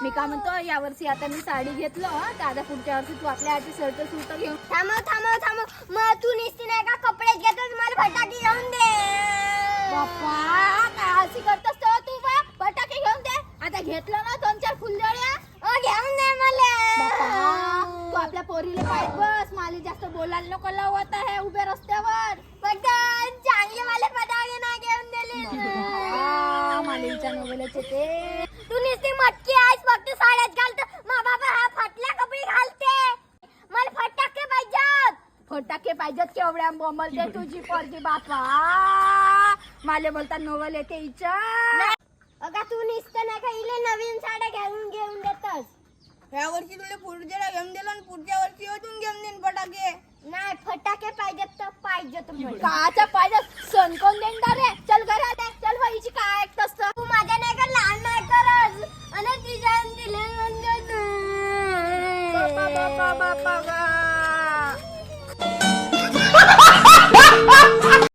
मी काय म्हणतो यावर्षी आता मी साडी घेतलो तर आता पुढच्या वर्षी तू आपल्या आधी शर्ट सूट घेऊन थांब मग तू निसती नाही का कपडे घेतोस मला फटाके घेऊन दे. बाप्पा काय अशी करतोस तेव्हा तू बा फटाके घेऊन दे. आता घेतलं ना 2-4 फुलझड्या घेऊन दे मला. बाप्पा तू आपल्या पोरीले पाय बस मला जास्त बोलायला नको लावत आहे उभ्या रस्त्यावर. चांगले मला फटाके नाही घेऊन दिले. मालिकच्या नवल्याचे ते तू नुसती मटकी आहेस फक्त साड्यात घालतो. मा बाबा हा फटल्या कपडे घालते. मला फटाके पाहिजेत. फटाके पाहिजेत केवढ्या बोंबलते तुझी पोरगी बापा. माले बोलतात नवल येते इच्छा. अगं तू नुसतं नाही का इले नवीन साड्या घेऊन देतस. ह्या वर्षी तुला फुलझड्या घेऊन दिला आणि पुढच्या वर्षी अजून घेऊन देईन फटाके. नाही फटाके पाहिजेत तर पाहिजेत मला. काचा पाहिजे सण कोण देणार रे. चल घरात आहे. चल बाईची काय ऐकतस तर. तू माझ्या नाही का लहान नाही करत आणि तिच्या दिले म्हणजे बापा बापा बापा